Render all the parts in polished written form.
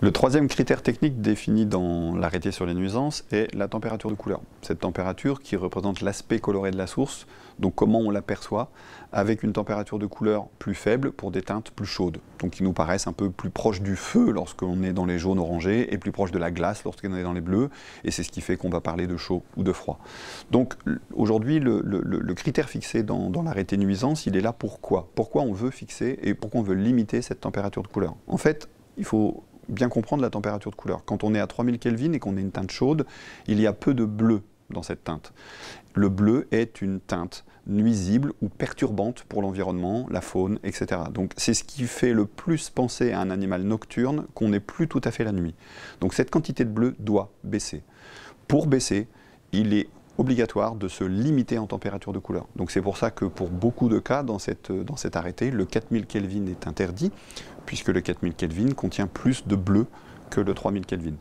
Le troisième critère technique défini dans l'arrêté sur les nuisances est la température de couleur. Cette température qui représente l'aspect coloré de la source, donc comment on l'aperçoit, avec une température de couleur plus faible pour des teintes plus chaudes, donc qui nous paraissent un peu plus proches du feu lorsqu'on est dans les jaunes orangés et plus proches de la glace lorsqu'on est dans les bleus, et c'est ce qui fait qu'on va parler de chaud ou de froid. Donc aujourd'hui, le critère fixé dans l'arrêté nuisance, il est là pourquoi on veut fixer et pourquoi on veut limiter cette température de couleur. En fait, il faut bien comprendre la température de couleur. Quand on est à 3000 Kelvin et qu'on a une teinte chaude, il y a peu de bleu dans cette teinte. Le bleu est une teinte nuisible ou perturbante pour l'environnement, la faune, etc. Donc c'est ce qui fait le plus penser à un animal nocturne qu'on n'est plus tout à fait la nuit. Donc cette quantité de bleu doit baisser. Pour baisser, il est obligatoire de se limiter en température de couleur. Donc c'est pour ça que pour beaucoup de cas dans cet arrêté, le 4000 Kelvin est interdit, puisque le 4000 Kelvin contient plus de bleu que le 3000 Kelvin.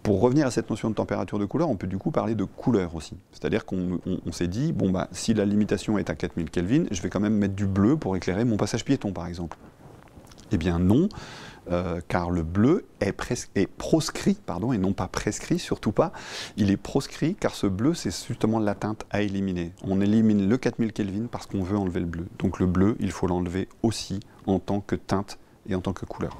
Pour revenir à cette notion de température de couleur, on peut du coup parler de couleur aussi. C'est-à-dire qu'on s'est dit, bon bah, si la limitation est à 4000 Kelvin, je vais quand même mettre du bleu pour éclairer mon passage piéton par exemple. Eh bien non, car le bleu est proscrit, et non pas prescrit, surtout pas. Il est proscrit car ce bleu, c'est justement la teinte à éliminer. On élimine le 4000 Kelvin parce qu'on veut enlever le bleu. Donc le bleu, il faut l'enlever aussi en tant que teinte et en tant que couleur.